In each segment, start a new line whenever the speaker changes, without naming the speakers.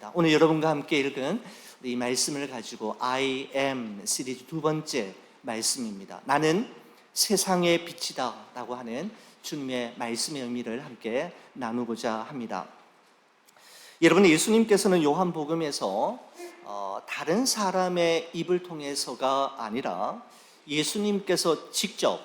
환영합니다. 오늘 여러분과 함께 읽은 이 말씀을 가지고 I am 시리즈 두 번째 말씀입니다. 나는 세상의 빛이다 라고 하는 주님의 말씀의 의미를 함께 나누고자 합니다. 여러분, 예수님께서는 요한복음에서 다른 사람의 입을 통해서가 아니라 예수님께서 직접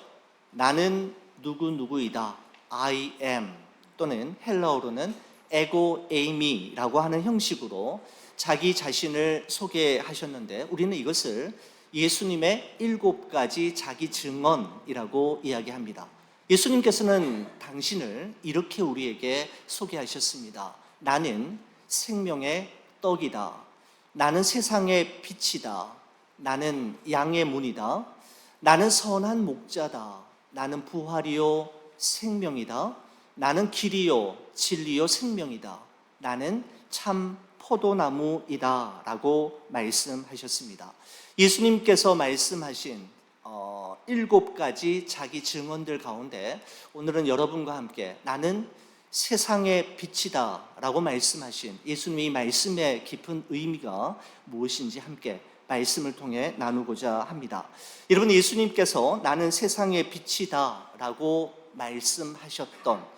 나는 누구누구이다 I am 또는 헬라어로는 에고 에이미라고 하는 형식으로 자기 자신을 소개하셨는데, 우리는 이것을 예수님의 7가지 자기 증언이라고 이야기합니다. 예수님께서는 당신을 이렇게 우리에게 소개하셨습니다. 나는 생명의 떡이다. 나는 세상의 빛이다. 나는 양의 문이다. 나는 선한 목자다. 나는 부활이요 생명이다. 나는 길이요 진리요 생명이다. 나는 참 포도나무이다 라고 말씀하셨습니다. 예수님께서 말씀하신 7가지 자기 증언들 가운데 오늘은 여러분과 함께 나는 세상의 빛이다 라고 말씀하신 예수님의 말씀의 깊은 의미가 무엇인지 함께 말씀을 통해 나누고자 합니다. 여러분, 예수님께서 나는 세상의 빛이다 라고 말씀하셨던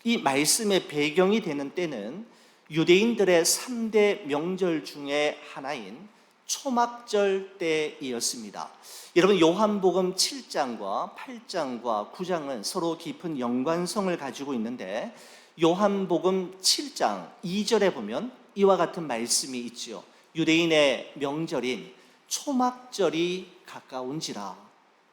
이 말씀의 배경이 되는 때는 유대인들의 3대 명절 중에 하나인 초막절 때이었습니다. 여러분, 요한복음 7장과 8장과 9장은 서로 깊은 연관성을 가지고 있는데, 요한복음 7장 2절에 보면 이와 같은 말씀이 있지요. 유대인의 명절인 초막절이 가까운지라.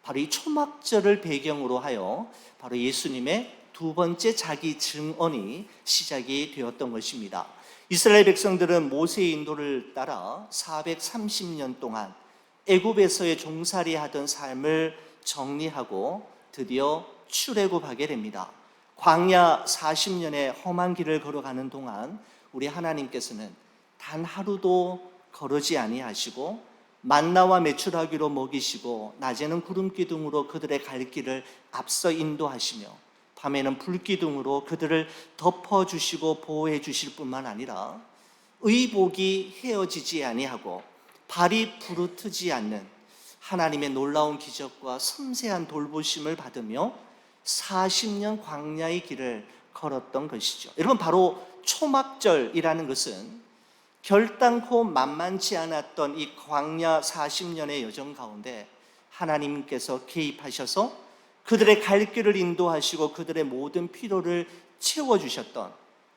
바로 이 초막절을 배경으로 하여 바로 예수님의 두 번째 자기 증언이 시작이 되었던 것입니다. 이스라엘 백성들은 모세의 인도를 따라 430년 동안 애굽에서의 종살이하던 삶을 정리하고 드디어 출애굽하게 됩니다. 광야 40년의 험한 길을 걸어가는 동안 우리 하나님께서는 단 하루도 거르지 아니하시고 만나와 메추라기로 먹이시고 낮에는 구름 기둥으로 그들의 갈 길을 앞서 인도하시며 밤에는 불기둥으로 그들을 덮어주시고 보호해 주실 뿐만 아니라 의복이 헤어지지 아니하고 발이 부르트지 않는 하나님의 놀라운 기적과 섬세한 돌보심을 받으며 40년 광야의 길을 걸었던 것이죠. 여러분, 바로 초막절이라는 것은 결단코 만만치 않았던 이 광야 40년의 여정 가운데 하나님께서 개입하셔서 그들의 갈 길을 인도하시고 그들의 모든 필요를 채워주셨던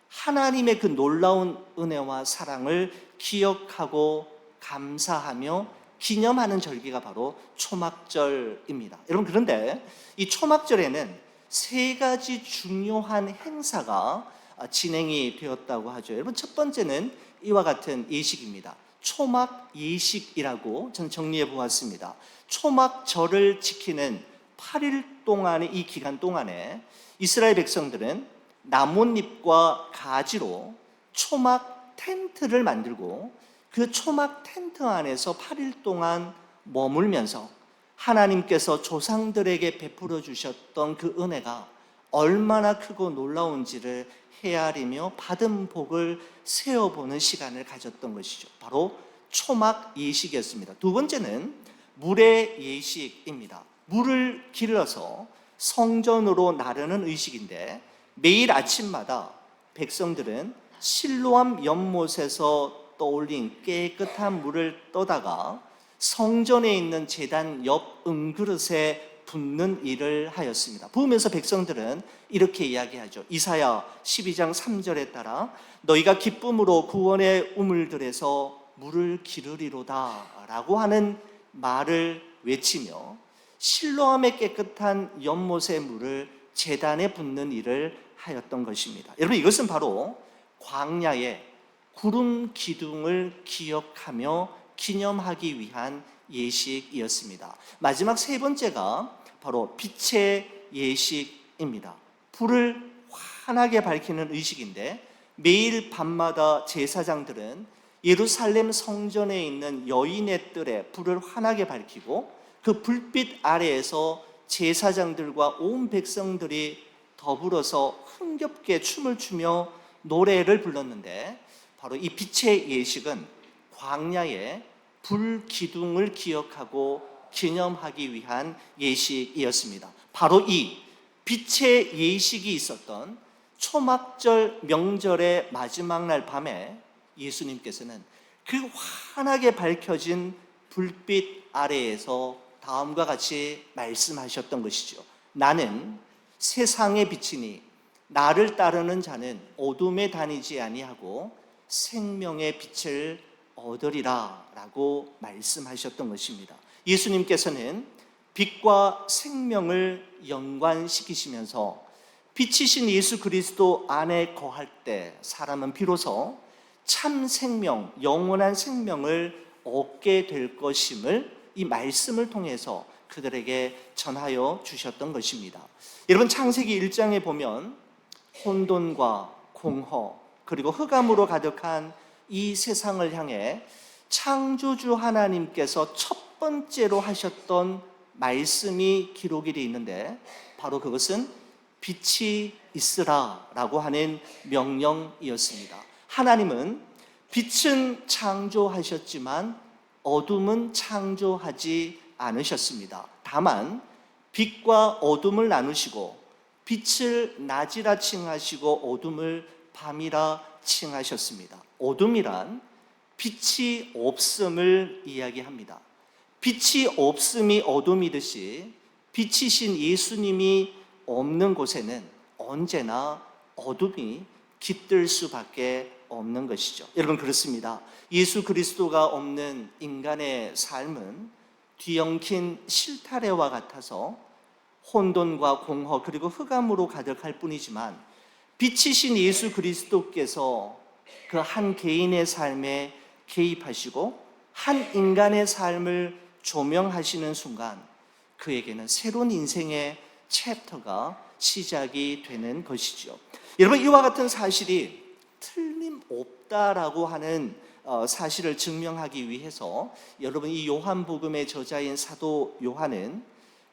하나님의 그 놀라운 은혜와 사랑을 기억하고 감사하며 기념하는 절기가 바로 초막절입니다. 여러분, 그런데 이 초막절에는 3가지 중요한 행사가 진행이 되었다고 하죠. 여러분, 첫 번째는 이와 같은 예식입니다. 초막 예식이라고 저는 정리해 보았습니다. 초막절을 지키는 8일 동안의 이 기간 동안에 이스라엘 백성들은 나뭇잎과 가지로 초막 텐트를 만들고 그 초막 텐트 안에서 8일 동안 머물면서 하나님께서 조상들에게 베풀어 주셨던 그 은혜가 얼마나 크고 놀라운지를 헤아리며 받은 복을 세어보는 시간을 가졌던 것이죠. 바로 초막 예식이었습니다. 두 번째는 물의 예식입니다. 물을 길러서 성전으로 나르는 의식인데, 매일 아침마다 백성들은 실로암 연못에서 떠올린 깨끗한 물을 떠다가 성전에 있는 제단 옆 은그릇에 붓는 일을 하였습니다. 부으면서 백성들은 이렇게 이야기하죠. 이사야 12장 3절에 따라 너희가 기쁨으로 구원의 우물들에서 물을 기르리로다 라고 하는 말을 외치며 실로암의 깨끗한 연못의 물을 제단에 붓는 일을 하였던 것입니다. 여러분, 이것은 바로 광야의 구름 기둥을 기억하며 기념하기 위한 예식이었습니다. 마지막 3번째가 바로 빛의 예식입니다. 불을 환하게 밝히는 의식인데, 매일 밤마다 제사장들은 예루살렘 성전에 있는 여인의 뜰에 불을 환하게 밝히고 그 불빛 아래에서 제사장들과 온 백성들이 더불어서 흥겹게 춤을 추며 노래를 불렀는데, 바로 이 빛의 예식은 광야의 불기둥을 기억하고 기념하기 위한 예식이었습니다. 바로 이 빛의 예식이 있었던 초막절 명절의 마지막 날 밤에 예수님께서는 그 환하게 밝혀진 불빛 아래에서 다음과 같이 말씀하셨던 것이죠. 나는 세상의 빛이니 나를 따르는 자는 어둠에 다니지 아니하고 생명의 빛을 얻으리라 라고 말씀하셨던 것입니다. 예수님께서는 빛과 생명을 연관시키시면서 빛이신 예수 그리스도 안에 거할 때 사람은 비로소 참 생명, 영원한 생명을 얻게 될 것임을 이 말씀을 통해서 그들에게 전하여 주셨던 것입니다. 여러분, 창세기 1장에 보면 혼돈과 공허 그리고 흑암으로 가득한 이 세상을 향해 창조주 하나님께서 첫 번째로 하셨던 말씀이 기록이 되어 있는데, 바로 그것은 빛이 있으라 라고 하는 명령이었습니다. 하나님은 빛은 창조하셨지만 어둠은 창조하지 않으셨습니다. 다만 빛과 어둠을 나누시고 빛을 낮이라 칭하시고 어둠을 밤이라 칭하셨습니다. 어둠이란 빛이 없음을 이야기합니다. 빛이 없음이 어둠이듯이 빛이신 예수님이 없는 곳에는 언제나 어둠이 깃들 수밖에 없는 것이죠. 여러분, 그렇습니다. 예수 그리스도가 없는 인간의 삶은 뒤엉킨 실타래와 같아서 혼돈과 공허 그리고 흑암으로 가득할 뿐이지만, 빛이신 예수 그리스도께서 그 한 개인의 삶에 개입하시고 한 인간의 삶을 조명하시는 순간 그에게는 새로운 인생의 챕터가 시작이 되는 것이죠. 여러분, 이와 같은 사실이 틀림없다라고 하는 사실을 증명하기 위해서 여러분, 이 요한복음의 저자인 사도 요한은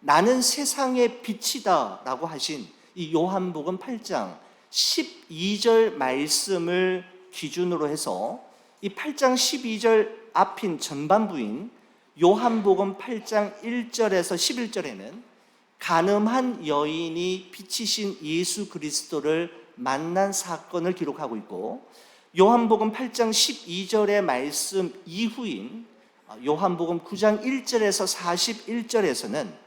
나는 세상의 빛이다 라고 하신 이 요한복음 8장 12절 말씀을 기준으로 해서 이 8장 12절 앞인 전반부인 요한복음 8장 1절에서 11절에는 간음한 여인이 빛이신 예수 그리스도를 만난 사건을 기록하고 있고, 요한복음 8장 12절의 말씀 이후인 요한복음 9장 1절에서 41절에서는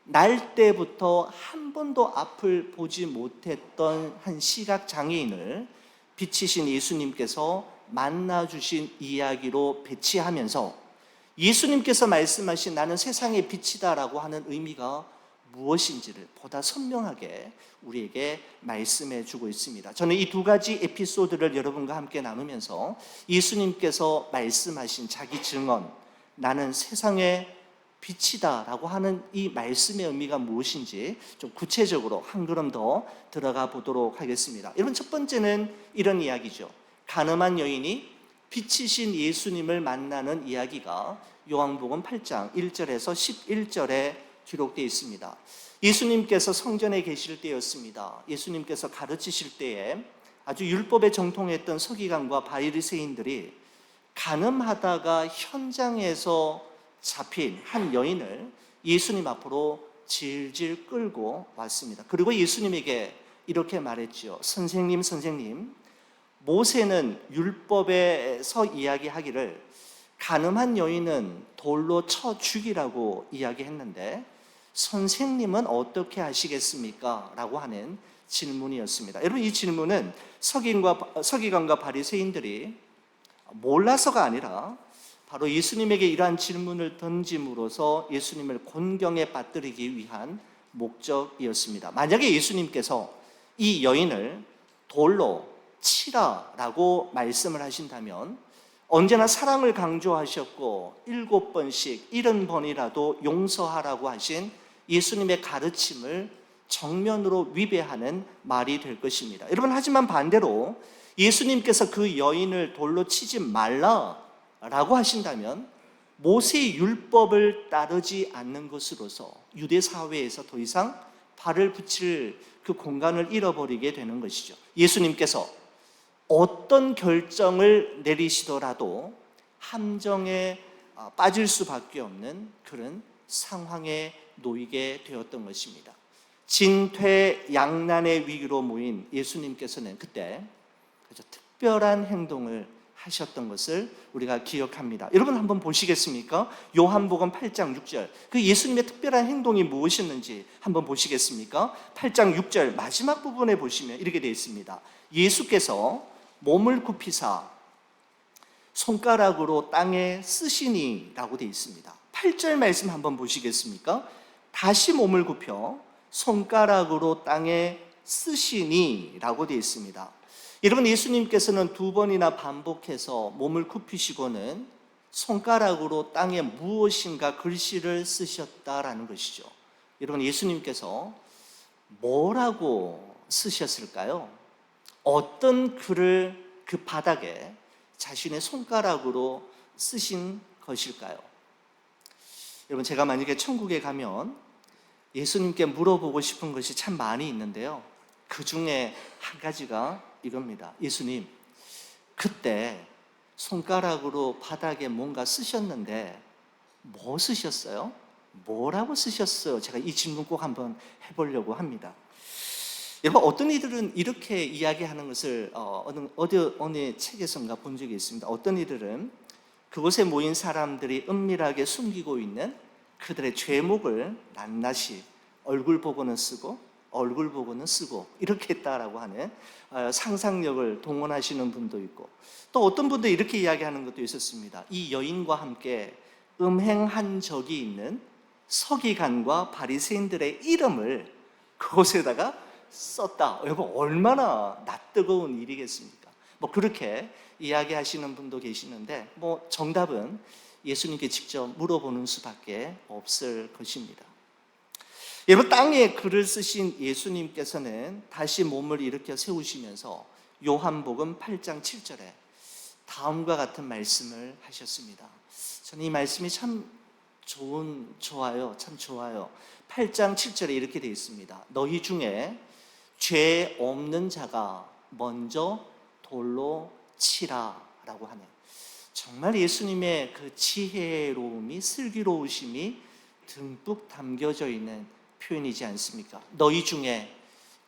날 때부터 한 번도 앞을 보지 못했던 한 시각장애인을 빛이신 예수님께서 만나주신 이야기로 배치하면서 예수님께서 말씀하신 나는 세상의 빛이다라고 하는 의미가 무엇인지를 보다 선명하게 우리에게 말씀해 주고 있습니다. 저는 이 두 가지 에피소드를 여러분과 함께 나누면서 예수님께서 말씀하신 자기 증언, 나는 세상의 빛이다 라고 하는 이 말씀의 의미가 무엇인지 좀 구체적으로 한 걸음 더 들어가 보도록 하겠습니다. 여러분, 첫 번째는 이런 이야기죠. 간음한 여인이 빛이신 예수님을 만나는 이야기가 요한복음 8장 1절에서 11절에 기록되어 있습니다. 예수님께서 성전에 계실 때였습니다. 예수님께서 가르치실 때에 아주 율법에 정통했던 서기관과 바리새인들이 간음하다가 현장에서 잡힌 한 여인을 예수님 앞으로 질질 끌고 왔습니다. 그리고 예수님에게 이렇게 말했죠. 선생님, 선생님, 모세는 율법에서 이야기하기를 간음한 여인은 돌로 쳐 죽이라고 이야기했는데 선생님은 어떻게 하시겠습니까? 라고 하는 질문이었습니다. 여러분, 이 질문은 서기관과 바리새인들이 몰라서가 아니라 바로 예수님에게 이러한 질문을 던짐으로써 예수님을 곤경에 빠뜨리기 위한 목적이었습니다. 만약에 예수님께서 이 여인을 돌로 치라라고 말씀을 하신다면 언제나 사랑을 강조하셨고 7번씩 70번이라도 용서하라고 하신 예수님의 가르침을 정면으로 위배하는 말이 될 것입니다. 여러분, 하지만 반대로 예수님께서 그 여인을 돌로 치지 말라라고 하신다면 모세의 율법을 따르지 않는 것으로서 유대 사회에서 더 이상 발을 붙일 그 공간을 잃어버리게 되는 것이죠. 예수님께서 어떤 결정을 내리시더라도 함정에 빠질 수밖에 없는 그런 상황에 놓이게 되었던 것입니다. 진퇴양난의 위기로 모인 예수님께서는 그때 아주 특별한 행동을 하셨던 것을 우리가 기억합니다. 여러분 한번 보시겠습니까? 요한복음 8장 6절. 그 예수님의 특별한 행동이 무엇이었는지 한번 보시겠습니까? 8장 6절 마지막 부분에 보시면 이렇게 되어 있습니다. 예수께서 몸을 굽히사 손가락으로 땅에 쓰시니라고 되어 있습니다. 8절 말씀 한번 보시겠습니까? 다시 몸을 굽혀 손가락으로 땅에 쓰시니라고 되어 있습니다. 여러분, 예수님께서는 두 번이나 반복해서 몸을 굽히시고는 손가락으로 땅에 무엇인가 글씨를 쓰셨다라는 것이죠. 여러분, 예수님께서 뭐라고 쓰셨을까요? 어떤 글을 그 바닥에 자신의 손가락으로 쓰신 것일까요? 여러분, 제가 만약에 천국에 가면 예수님께 물어보고 싶은 것이 참 많이 있는데요. 그 중에 한 가지가 이겁니다. 예수님, 그때 손가락으로 바닥에 뭔가 쓰셨는데 뭐 쓰셨어요? 뭐라고 쓰셨어요? 제가 이 질문 꼭 한번 해보려고 합니다. 여러분, 어떤 이들은 이렇게 이야기하는 것을 어느 책에선가 본 적이 있습니다. 어떤 이들은 그곳에 모인 사람들이 은밀하게 숨기고 있는 그들의 죄목을 낱낱이 얼굴 보고는 쓰고 얼굴 보고는 쓰고 이렇게 했다라고 하는 상상력을 동원하시는 분도 있고, 또 어떤 분도 이렇게 이야기하는 것도 있었습니다. 이 여인과 함께 음행한 적이 있는 서기관과 바리새인들의 이름을 그곳에다가 썼다. 여러분, 얼마나 낯뜨거운 일이겠습니까? 그렇게 이야기하시는 분도 계시는데 정답은 예수님께 직접 물어보는 수밖에 없을 것입니다. 여러분, 땅에 글을 쓰신 예수님께서는 다시 몸을 일으켜 세우시면서 요한복음 8장 7절에 다음과 같은 말씀을 하셨습니다. 저는 이 말씀이 참 좋아요. 8장 7절에 이렇게 되어 있습니다. 너희 중에 죄 없는 자가 먼저 돌로 치라 라고 하네. 정말 예수님의 그 지혜로움이, 슬기로우심이 듬뿍 담겨져 있는 표현이지 않습니까? 너희 중에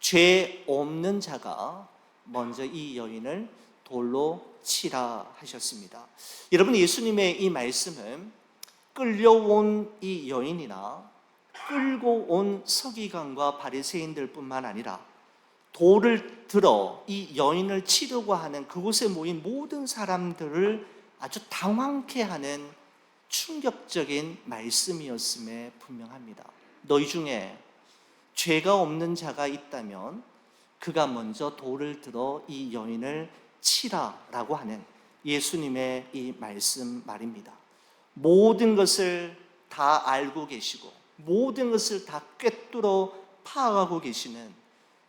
죄 없는 자가 먼저 이 여인을 돌로 치라 하셨습니다. 여러분, 예수님의 이 말씀은 끌려온 이 여인이나 끌고 온 서기관과 바리새인들 뿐만 아니라 돌을 들어 이 여인을 치려고 하는 그곳에 모인 모든 사람들을 아주 당황케 하는 충격적인 말씀이었음에 분명합니다. 너희 중에 죄가 없는 자가 있다면 그가 먼저 돌을 들어 이 여인을 치라라고 하는 예수님의 이 말씀 말입니다. 모든 것을 다 알고 계시고 모든 것을 다 꿰뚫어 파악하고 계시는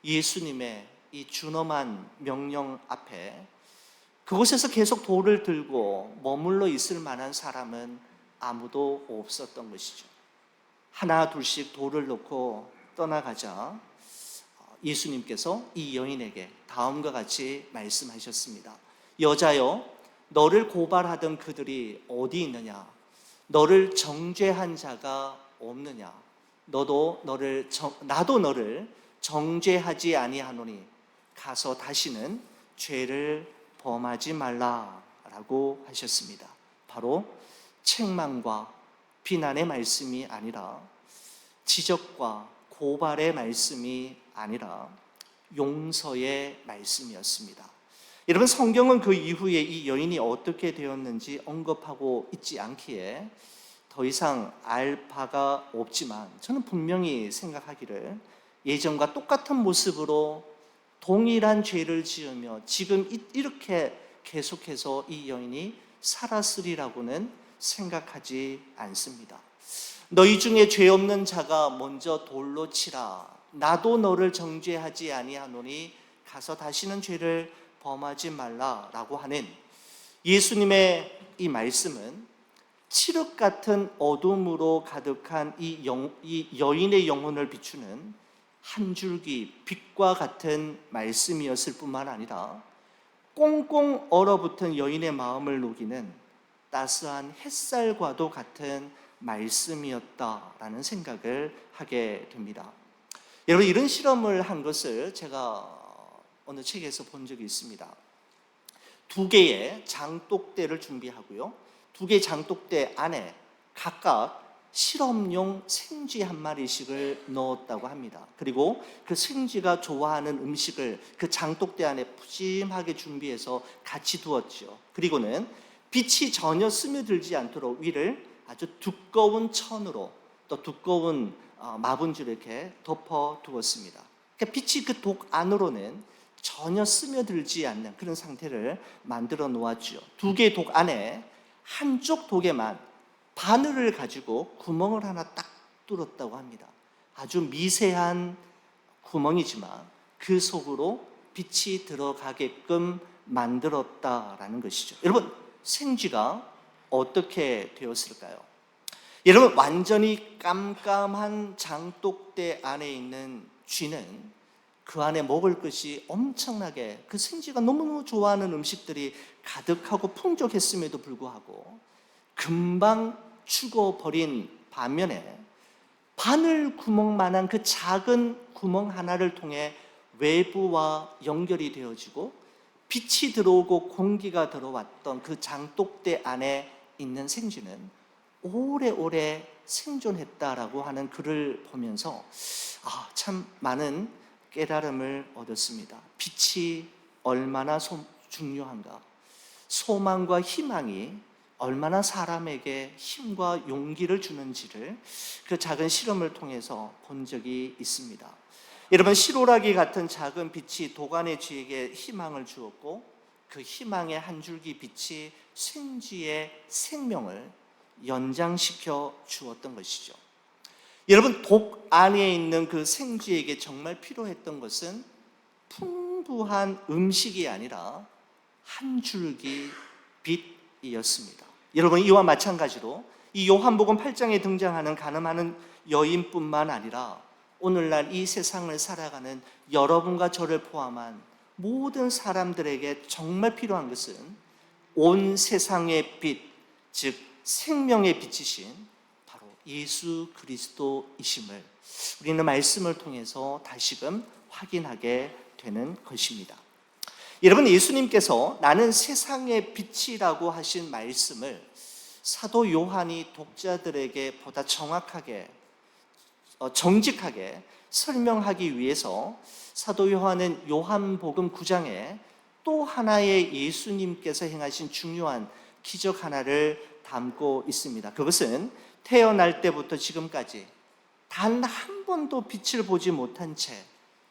예수님의 이 준엄한 명령 앞에 그곳에서 계속 돌을 들고 머물러 있을 만한 사람은 아무도 없었던 것이죠. 하나 둘씩 돌을 놓고 떠나가자 예수님께서 이 여인에게 다음과 같이 말씀하셨습니다. 여자여, 너를 고발하던 그들이 어디 있느냐? 너를 정죄한 자가 없느냐? 나도 너를 정죄하지 아니하노니 가서 다시는 죄를 범하지 말라라고 하셨습니다. 바로 책망과 비난의 말씀이 아니라, 지적과 고발의 말씀이 아니라 용서의 말씀이었습니다. 여러분, 성경은 그 이후에 이 여인이 어떻게 되었는지 언급하고 있지 않기에 더 이상 알 바가 없지만, 저는 분명히 생각하기를 예전과 똑같은 모습으로 동일한 죄를 지으며 지금 이렇게 계속해서 이 여인이 살았으리라고는 생각하지 않습니다. 너희 중에 죄 없는 자가 먼저 돌로 치라. 나도 너를 정죄하지 아니하노니 가서 다시는 죄를 범하지 말라라고 하는 예수님의 이 말씀은 칠흑 같은 어둠으로 가득한 이 여인의 영혼을 비추는 한 줄기 빛과 같은 말씀이었을 뿐만 아니라 꽁꽁 얼어붙은 여인의 마음을 녹이는 따스한 햇살과도 같은 말씀이었다라는 생각을 하게 됩니다. 여러분, 이런 실험을 한 것을 제가 어느 책에서 본 적이 있습니다. 2개의 장독대를 준비하고요, 2개의 장독대 안에 각각 실험용 생쥐 한 마리씩을 넣었다고 합니다. 그리고 그 생쥐가 좋아하는 음식을 그 장독대 안에 푸짐하게 준비해서 같이 두었죠. 그리고는 빛이 전혀 스며들지 않도록 위를 아주 두꺼운 천으로, 또 두꺼운 마분지로 이렇게 덮어 두었습니다. 그러니까 빛이 그 독 안으로는 전혀 스며들지 않는 그런 상태를 만들어 놓았죠. 2개의 독 안에 한쪽 독에만 바늘을 가지고 구멍을 하나 딱 뚫었다고 합니다. 아주 미세한 구멍이지만 그 속으로 빛이 들어가게끔 만들었다라는 것이죠. 여러분, 생쥐가 어떻게 되었을까요? 여러분, 완전히 깜깜한 장독대 안에 있는 쥐는 그 안에 먹을 것이 엄청나게, 그 생쥐가 너무너무 좋아하는 음식들이 가득하고 풍족했음에도 불구하고 금방 죽어버린 반면에 바늘 구멍만한 그 작은 구멍 하나를 통해 외부와 연결이 되어지고 빛이 들어오고 공기가 들어왔던 그 장독대 안에 있는 생쥐는 오래오래 생존했다라고 하는 글을 보면서 참 많은 깨달음을 얻었습니다. 빛이 얼마나 중요한가, 소망과 희망이 얼마나 사람에게 힘과 용기를 주는지를 그 작은 실험을 통해서 본 적이 있습니다. 여러분, 실오라기 같은 작은 빛이 도간의 쥐에게 희망을 주었고 그 희망의 한 줄기 빛이 생쥐의 생명을 연장시켜 주었던 것이죠. 여러분, 독 안에 있는 그 생쥐에게 정말 필요했던 것은 풍부한 음식이 아니라 한 줄기 빛이었습니다. 여러분, 이와 마찬가지로 이 요한복음 8장에 등장하는 가늠하는 여인뿐만 아니라 오늘날 이 세상을 살아가는 여러분과 저를 포함한 모든 사람들에게 정말 필요한 것은 온 세상의 빛, 즉 생명의 빛이신 바로 예수 그리스도이심을 우리는 말씀을 통해서 다시금 확인하게 되는 것입니다. 여러분, 예수님께서 나는 세상의 빛이라고 하신 말씀을 사도 요한이 독자들에게 보다 정확하게, 정직하게 설명하기 위해서 사도 요한은 요한복음 9장에 또 하나의 예수님께서 행하신 중요한 기적 하나를 담고 있습니다. 그것은 태어날 때부터 지금까지 단 한 번도 빛을 보지 못한 채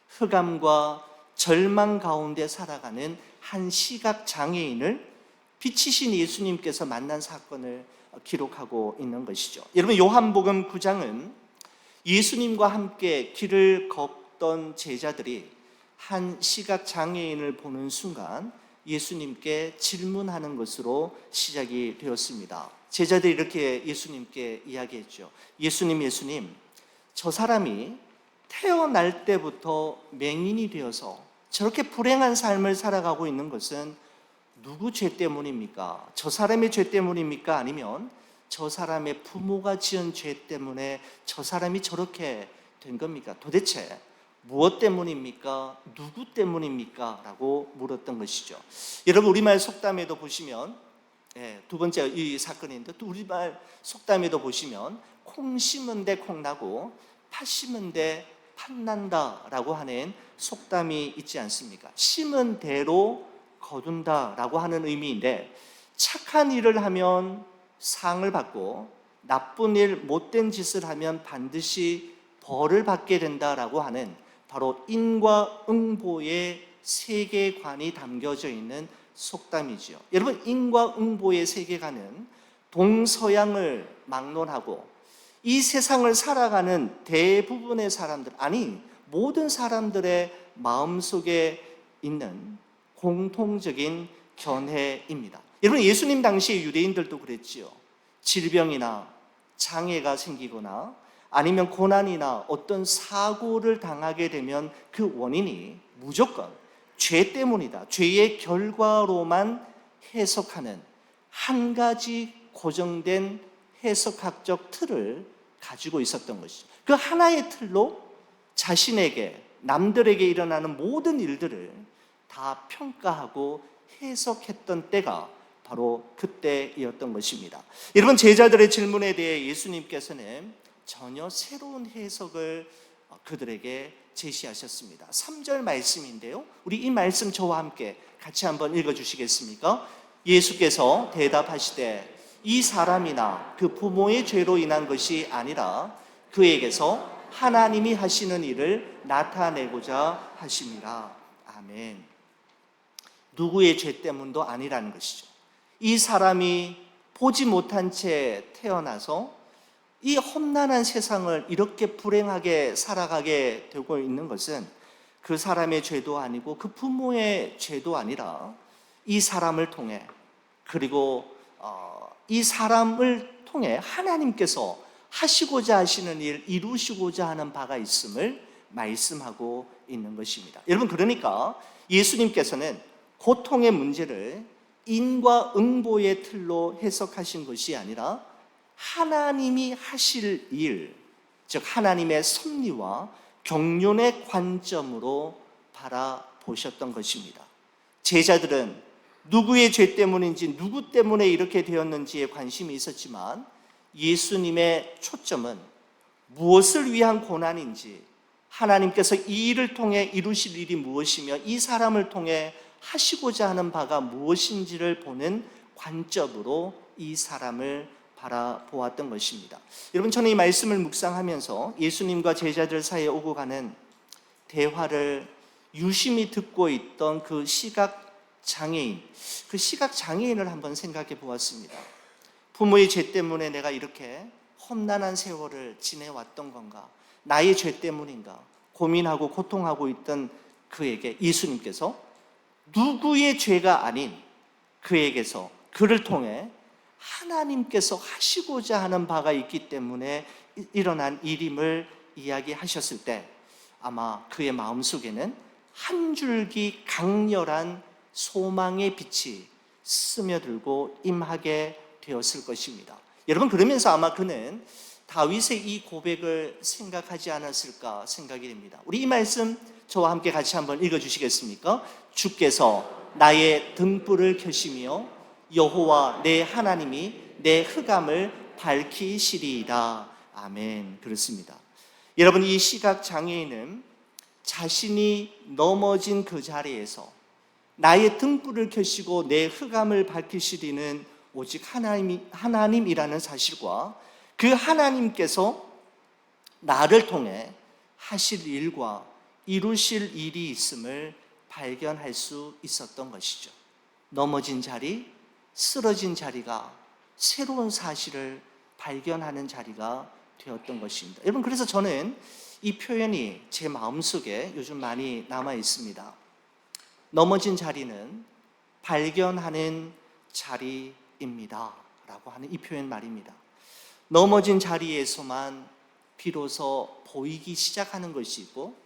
흑암과 절망 가운데 살아가는 한 시각 장애인을 빛이신 예수님께서 만난 사건을 기록하고 있는 것이죠. 여러분, 요한복음 9장은 예수님과 함께 길을 걷던 제자들이 한 시각 장애인을 보는 순간 예수님께 질문하는 것으로 시작이 되었습니다. 제자들이 이렇게 예수님께 이야기했죠. 예수님, 저 사람이 태어날 때부터 맹인이 되어서 저렇게 불행한 삶을 살아가고 있는 것은 누구 죄 때문입니까? 저 사람의 죄 때문입니까? 아니면 저 사람의 부모가 지은 죄 때문에 저 사람이 저렇게 된 겁니까? 도대체 무엇 때문입니까? 누구 때문입니까? 라고 물었던 것이죠. 여러분, 우리말 속담에도 보시면, 두 번째 이 사건인데, 또 우리말 속담에도 보시면 콩 심은 데 콩 나고 팥 심은 데 팥 난다 라고 하는 속담이 있지 않습니까? 심은 대로 거둔다 라고 하는 의미인데, 착한 일을 하면 상을 받고 나쁜 일, 못된 짓을 하면 반드시 벌을 받게 된다라고 하는 바로 인과응보의 세계관이 담겨져 있는 속담이지요. 여러분, 인과응보의 세계관은 동서양을 막론하고 이 세상을 살아가는 대부분의 사람들, 아니 모든 사람들의 마음속에 있는 공통적인 견해입니다. 여러분, 예수님 당시 유대인들도 그랬지요. 질병이나 장애가 생기거나 아니면 고난이나 어떤 사고를 당하게 되면 그 원인이 무조건 죄 때문이다, 죄의 결과로만 해석하는 한 가지 고정된 해석학적 틀을 가지고 있었던 것이죠. 그 하나의 틀로 자신에게, 남들에게 일어나는 모든 일들을 다 평가하고 해석했던 때가 바로 그때이었던 것입니다. 여러분, 제자들의 질문에 대해 예수님께서는 전혀 새로운 해석을 그들에게 제시하셨습니다. 3절 말씀인데요, 우리 이 말씀 저와 함께 같이 한번 읽어주시겠습니까? 예수께서 대답하시되 이 사람이나 그 부모의 죄로 인한 것이 아니라 그에게서 하나님이 하시는 일을 나타내고자 하심이라. 아멘. 누구의 죄 때문도 아니라는 것이죠. 이 사람이 보지 못한 채 태어나서 이 험난한 세상을 이렇게 불행하게 살아가게 되고 있는 것은 그 사람의 죄도 아니고 그 부모의 죄도 아니라 이 사람을 통해, 그리고 이 사람을 통해 하나님께서 하시고자 하시는 일, 이루시고자 하는 바가 있음을 말씀하고 있는 것입니다. 여러분, 그러니까 예수님께서는 고통의 문제를 인과 응보의 틀로 해석하신 것이 아니라 하나님이 하실 일, 즉 하나님의 섭리와 경륜의 관점으로 바라보셨던 것입니다. 제자들은 누구의 죄 때문인지, 누구 때문에 이렇게 되었는지에 관심이 있었지만 예수님의 초점은 무엇을 위한 고난인지, 하나님께서 이 일을 통해 이루실 일이 무엇이며 이 사람을 통해 하시고자 하는 바가 무엇인지를 보는 관점으로 이 사람을 바라보았던 것입니다. 여러분, 저는 이 말씀을 묵상하면서 예수님과 제자들 사이에 오고 가는 대화를 유심히 듣고 있던 그 시각장애인, 그 시각장애인을 한번 생각해 보았습니다. 부모의 죄 때문에 내가 이렇게 험난한 세월을 지내왔던 건가? 나의 죄 때문인가? 고민하고 고통하고 있던 그에게 예수님께서 누구의 죄가 아닌 그에게서, 그를 통해 하나님께서 하시고자 하는 바가 있기 때문에 일어난 일임을 이야기하셨을 때 아마 그의 마음속에는 한 줄기 강렬한 소망의 빛이 스며들고 임하게 되었을 것입니다. 여러분, 그러면서 아마 그는 다윗의 이 고백을 생각하지 않았을까 생각이 됩니다. 우리 이 말씀 저와 함께 같이 한번 읽어주시겠습니까? 주께서 나의 등불을 켜시며 여호와 내 하나님이 내 흑암을 밝히시리이다. 아멘. 그렇습니다. 여러분, 이 시각장애인은 자신이 넘어진 그 자리에서 나의 등불을 켜시고 내 흑암을 밝히시리는 오직 하나님이라는 사실과 그 하나님께서 나를 통해 하실 일과 이루실 일이 있음을 발견할 수 있었던 것이죠. 넘어진 자리, 쓰러진 자리가 새로운 사실을 발견하는 자리가 되었던 것입니다. 여러분, 그래서 저는 이 표현이 제 마음속에 요즘 많이 남아 있습니다. 넘어진 자리는 발견하는 자리입니다 라고 하는 이 표현 말입니다. 넘어진 자리에서만 비로소 보이기 시작하는 것이 있고,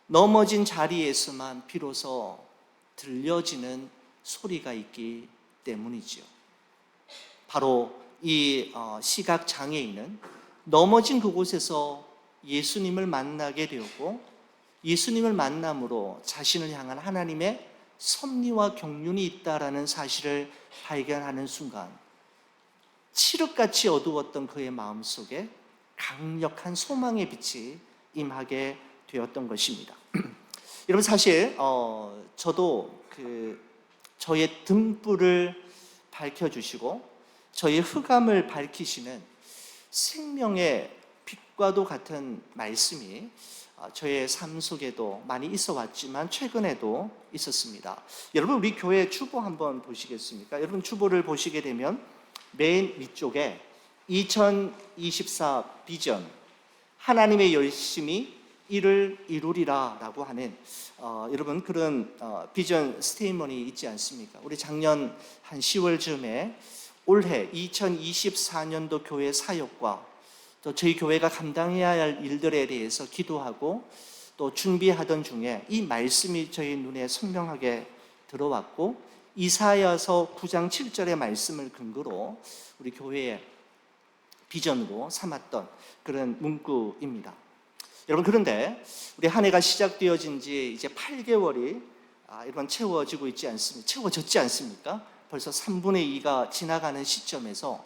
넘어진 자리에서만 비로소 들려지는 소리가 있기 때문이지요. 바로 이 시각장애인은 넘어진 그곳에서 예수님을 만나게 되었고, 예수님을 만남으로 자신을 향한 하나님의 섭리와 경륜이 있다라는 사실을 발견하는 순간 칠흑같이 어두웠던 그의 마음속에 강력한 소망의 빛이 임하게 되었던 것입니다. 여러분, 사실 저도 저의 등불을 밝혀주시고 저의 흑암을 밝히시는 생명의 빛과도 같은 말씀이 저의 삶 속에도 많이 있어 왔지만 최근에도 있었습니다. 여러분, 우리 교회 주보 한번 보시겠습니까? 여러분, 주보를 보시게 되면 맨 위쪽에 2024 비전, 하나님의 열심히 이를 이루리라 라고 하는 여러분, 그런 비전 스테이트먼이 있지 않습니까? 우리 작년 한 10월쯤에 올해 2024년도 교회 사역과 또 저희 교회가 감당해야 할 일들에 대해서 기도하고 또 준비하던 중에 이 말씀이 저희 눈에 선명하게 들어왔고, 이사야서 9장 7절의 말씀을 근거로 우리 교회의 비전으로 삼았던 그런 문구입니다. 여러분, 그런데 우리 한 해가 시작되어진 지 이제 8개월이 여러분 채워졌지 않습니까? 벌써 3분의 2가 지나가는 시점에서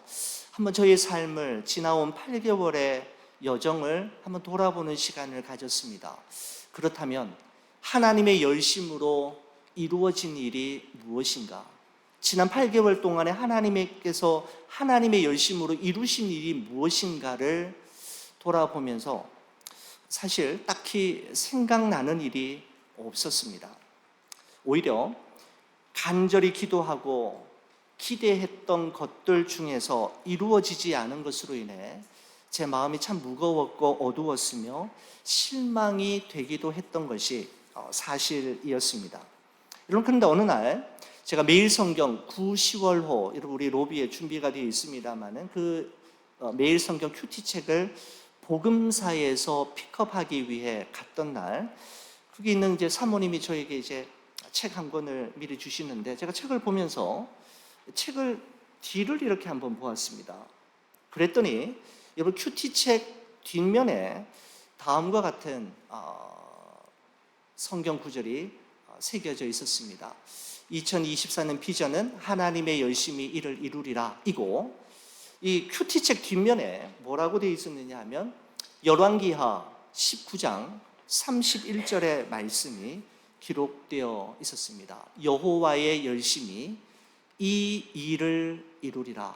한번 저희 삶을 지나온 8개월의 여정을 한번 돌아보는 시간을 가졌습니다. 그렇다면 하나님의 열심으로 이루어진 일이 무엇인가? 지난 8개월 동안에 하나님께서 하나님의 열심으로 이루신 일이 무엇인가를 돌아보면서 사실 딱히 생각나는 일이 없었습니다. 오히려 간절히 기도하고 기대했던 것들 중에서 이루어지지 않은 것으로 인해 제 마음이 참 무거웠고 어두웠으며 실망이 되기도 했던 것이 사실이었습니다. 여러분, 그런데 어느 날 제가 매일 성경 9, 10월호 여러분 우리 로비에 준비가 되어 있습니다만은 그 매일 성경 큐티 책을 복음사에서 픽업하기 위해 갔던 날, 거기 있는 이제 사모님이 저에게 이제 책 한 권을 미리 주시는데, 제가 책을 보면서 책을 뒤를 이렇게 한번 보았습니다. 그랬더니 여러분, 큐티 책 뒷면에 다음과 같은 성경 구절이 새겨져 있었습니다. 2024년 비전은 하나님의 열심히 이를 이루리라 이고, 이 큐티책 뒷면에 뭐라고 되어 있었느냐 하면 열왕기하 19장 31절의 말씀이 기록되어 있었습니다. 여호와의 열심히 이 일을 이루리라.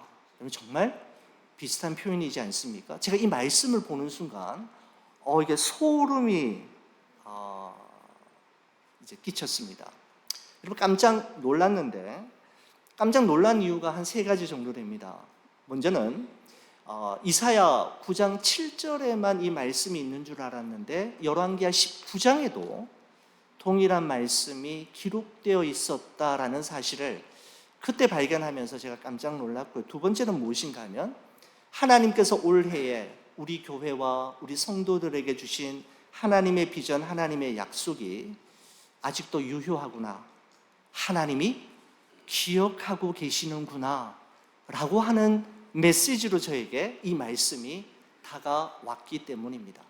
정말 비슷한 표현이지 않습니까? 제가 이 말씀을 보는 순간 이게 소름이 이제 끼쳤습니다. 여러분, 깜짝 놀랐는데, 깜짝 놀란 이유가 한 3가지 정도 됩니다. 먼저는 이사야 9장 7절에만 이 말씀이 있는 줄 알았는데 열왕기하 19장에도 동일한 말씀이 기록되어 있었다라는 사실을 그때 발견하면서 제가 깜짝 놀랐고요. 두 번째는 무엇인가 하면 하나님께서 올해에 우리 교회와 우리 성도들에게 주신 하나님의 비전, 하나님의 약속이 아직도 유효하구나, 하나님이 기억하고 계시는구나 라고 하는 메시지로 저에게 이 말씀이 다가왔기 때문입니다.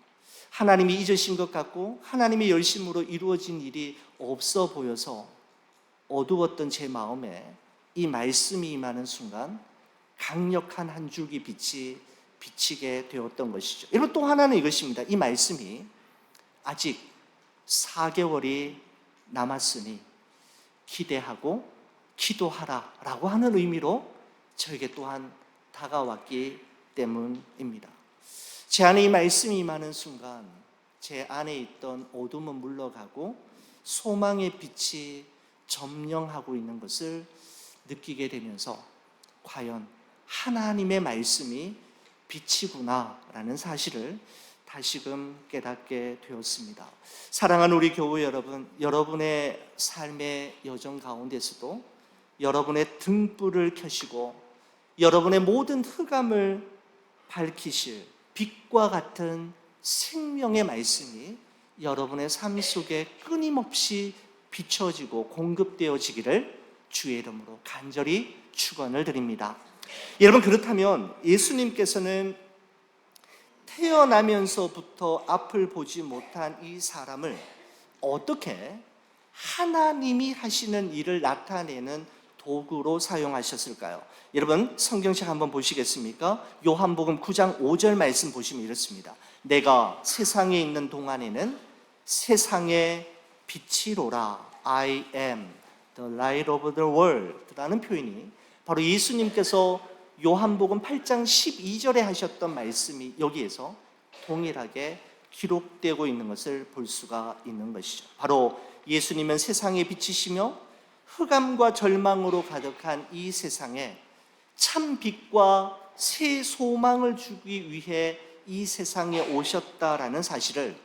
하나님이 잊으신 것 같고 하나님의 열심으로 이루어진 일이 없어 보여서 어두웠던 제 마음에 이 말씀이 임하는 순간 강력한 한 줄기 빛이 비치게 되었던 것이죠. 여러분, 또 하나는 이것입니다. 이 말씀이 아직 4개월이 남았으니 기대하고 기도하라 라고 하는 의미로 저에게 또한 다가왔기 때문입니다. 제 안에 이 말씀이 임하는 순간 제 안에 있던 어둠은 물러가고 소망의 빛이 점령하고 있는 것을 느끼게 되면서 과연 하나님의 말씀이 빛이구나 라는 사실을 다시금 깨닫게 되었습니다. 사랑하는 우리 교회 여러분, 여러분의 삶의 여정 가운데서도 여러분의 등불을 켜시고 여러분의 모든 흑암을 밝히실 빛과 같은 생명의 말씀이 여러분의 삶 속에 끊임없이 비춰지고 공급되어지기를 주의 이름으로 간절히 축원을 드립니다. 여러분, 그렇다면 예수님께서는 태어나면서부터 앞을 보지 못한 이 사람을 어떻게 하나님이 하시는 일을 나타내는 도구로 사용하셨을까요? 여러분, 성경책 한번 보시겠습니까? 요한복음 9장 5절 말씀 보시면 이렇습니다. 내가 세상에 있는 동안에는 세상의 빛이로라. I am the light of the world 라는 표현이 바로 예수님께서 요한복음 8장 12절에 하셨던 말씀이 여기에서 동일하게 기록되고 있는 것을 볼 수가 있는 것이죠. 바로 예수님은 세상의 빛이시며 흑암과 절망으로 가득한 이 세상에 참 빛과 새 소망을 주기 위해 이 세상에 오셨다라는 사실을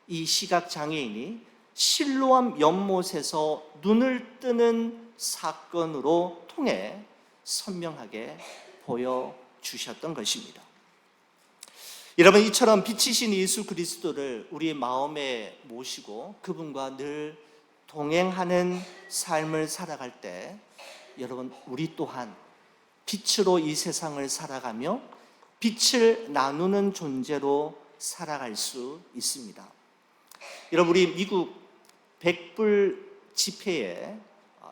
이 시각장애인이 실로암 연못에서 눈을 뜨는 사건으로 통해 선명하게 보여주셨던 것입니다. 여러분, 이처럼 빛이신 예수 그리스도를 우리 마음에 모시고 그분과 늘 동행하는 삶을 살아갈 때 여러분, 우리 또한 빛으로 이 세상을 살아가며 빛을 나누는 존재로 살아갈 수 있습니다. 여러분, 우리 미국 백불 지폐에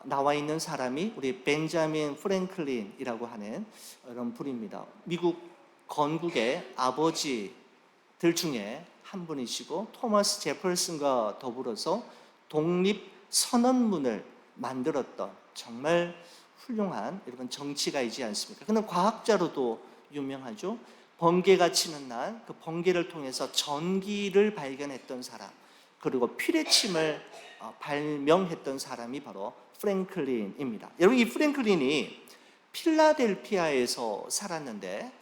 나와 있는 사람이 우리 벤자민 프랭클린이라고 하는 이런 분입니다. 미국 건국의 아버지들 중에 한 분이시고 토마스 제퍼슨과 더불어서 독립선언문을 만들었던 정말 훌륭한 여러분 정치가이지 않습니까? 그는 과학자로도 유명하죠. 번개가 치는 날 그 번개를 통해서 전기를 발견했던 사람, 그리고 피뢰침을 발명했던 사람이 바로 프랭클린입니다. 여러분, 이 프랭클린이 필라델피아에서 살았는데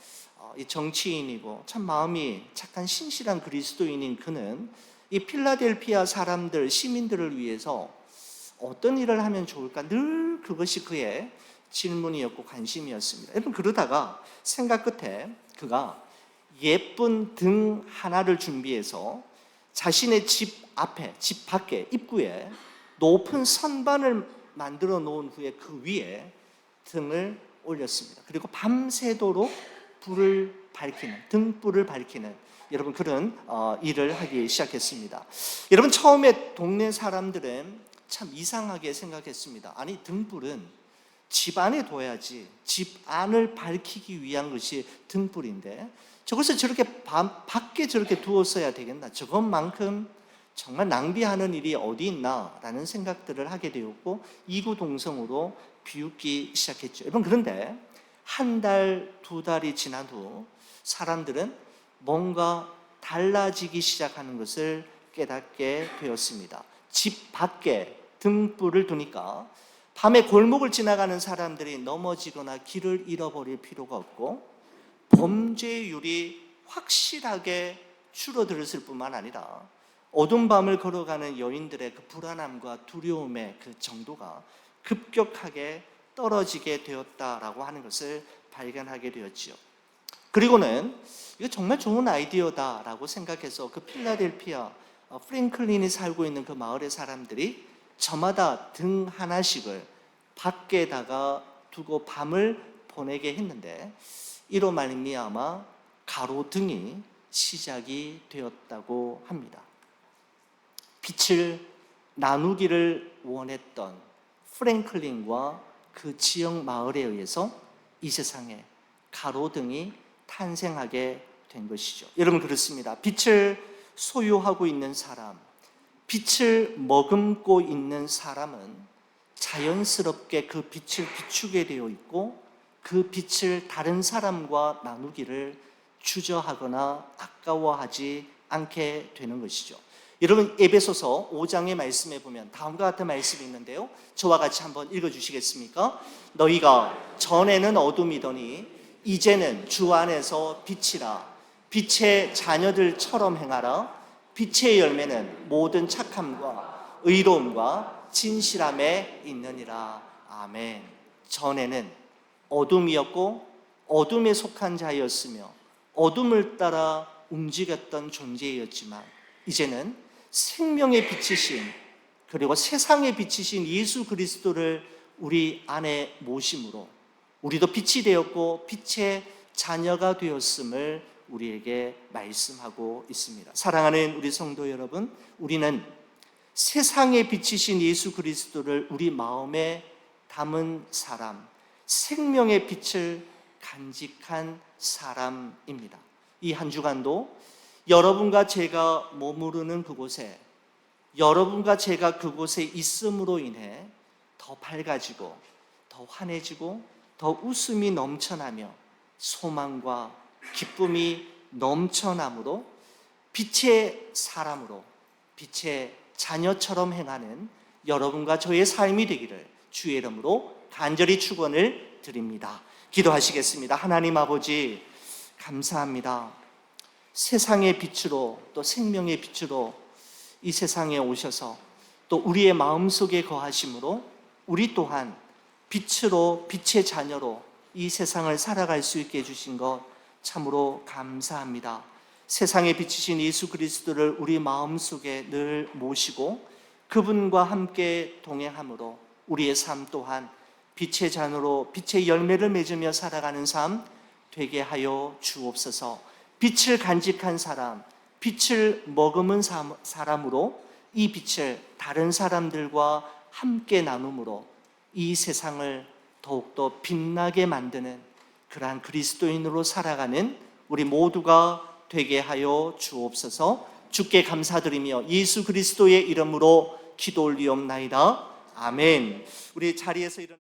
이 정치인이고 참 마음이 착한 신실한 그리스도인인 그는 이 필라델피아 사람들, 시민들을 위해서 어떤 일을 하면 좋을까 늘 그것이 그의 질문이었고 관심이었습니다. 여러분, 그러다가 생각 끝에 그가 예쁜 등 하나를 준비해서 자신의 집 앞에, 집 밖에 입구에 높은 선반을 만들어 놓은 후에 그 위에 등을 올렸습니다. 그리고 밤새도록 불을 밝히는, 등불을 밝히는 여러분 그런 일을 하기 시작했습니다. 여러분, 처음에 동네 사람들은 참 이상하게 생각했습니다. 아니, 등불은 집 안에 둬야지, 집 안을 밝히기 위한 것이 등불인데 저것을 저렇게 밖에 저렇게 두었어야 되겠나, 저것만큼 정말 낭비하는 일이 어디 있나 라는 생각들을 하게 되었고 이구동성으로 비웃기 시작했죠. 여러분, 그런데 한 달, 두 달이 지난 후 사람들은 뭔가 달라지기 시작하는 것을 깨닫게 되었습니다. 집 밖에 등불을 두니까 밤에 골목을 지나가는 사람들이 넘어지거나 길을 잃어버릴 필요가 없고 범죄율이 확실하게 줄어들었을 뿐만 아니라 어두운 밤을 걸어가는 여인들의 그 불안함과 두려움의 그 정도가 급격하게 떨어지게 되었다라고 하는 것을 발견하게 되었지요. 그리고는 이거 정말 좋은 아이디어다라고 생각해서 그 필라델피아 프랭클린이 살고 있는 그 마을의 사람들이 저마다 등 하나씩을 밖에다가 두고 밤을 보내게 했는데 이로 말미암아 가로등이 시작이 되었다고 합니다. 빛을 나누기를 원했던 프랭클린과 그 지역 마을에 의해서 이 세상에 가로등이 탄생하게 된 것이죠. 여러분, 그렇습니다. 빛을 소유하고 있는 사람, 빛을 머금고 있는 사람은 자연스럽게 그 빛을 비추게 되어 있고 그 빛을 다른 사람과 나누기를 주저하거나 아까워하지 않게 되는 것이죠. 여러분, 에베소서 5장의 말씀에 보면 다음과 같은 말씀이 있는데요, 저와 같이 한번 읽어주시겠습니까? 너희가 전에는 어둠이더니 이제는 주 안에서 빛이라. 빛의 자녀들처럼 행하라. 빛의 열매는 모든 착함과 의로움과 진실함에 있느니라. 아멘. 전에는 어둠이었고 어둠에 속한 자였으며 어둠을 따라 움직였던 존재였지만 이제는 생명의 빛이신, 그리고 세상의 빛이신 예수 그리스도를 우리 안에 모심으로 우리도 빛이 되었고 빛의 자녀가 되었음을 우리에게 말씀하고 있습니다. 사랑하는 우리 성도 여러분, 우리는 세상의 빛이신 예수 그리스도를 우리 마음에 담은 사람, 생명의 빛을 간직한 사람입니다. 이 한 주간도 여러분과 제가 머무르는 그곳에, 여러분과 제가 그곳에 있음으로 인해 더 밝아지고 더 환해지고 더 웃음이 넘쳐나며 소망과 기쁨이 넘쳐나므로 빛의 사람으로, 빛의 자녀처럼 행하는 여러분과 저의 삶이 되기를 주의 이름으로 간절히 축원을 드립니다. 기도하시겠습니다. 하나님 아버지, 감사합니다. 세상의 빛으로 또 생명의 빛으로 이 세상에 오셔서 또 우리의 마음속에 거하심으로 우리 또한 빛으로, 빛의 자녀로 이 세상을 살아갈 수 있게 해주신 것 참으로 감사합니다. 세상에 비치신 예수 그리스도를 우리 마음속에 늘 모시고 그분과 함께 동행함으로 우리의 삶 또한 빛의 잔으로 빛의 열매를 맺으며 살아가는 삶 되게 하여 주옵소서. 빛을 간직한 사람, 빛을 머금은 사람으로 이 빛을 다른 사람들과 함께 나눔으로 이 세상을 더욱더 빛나게 만드는 그러한 그리스도인으로 살아가는 우리 모두가 되게 하여 주옵소서. 주께 감사드리며 예수 그리스도의 이름으로 기도 올리옵나이다. 아멘. 우리 자리에서 일어나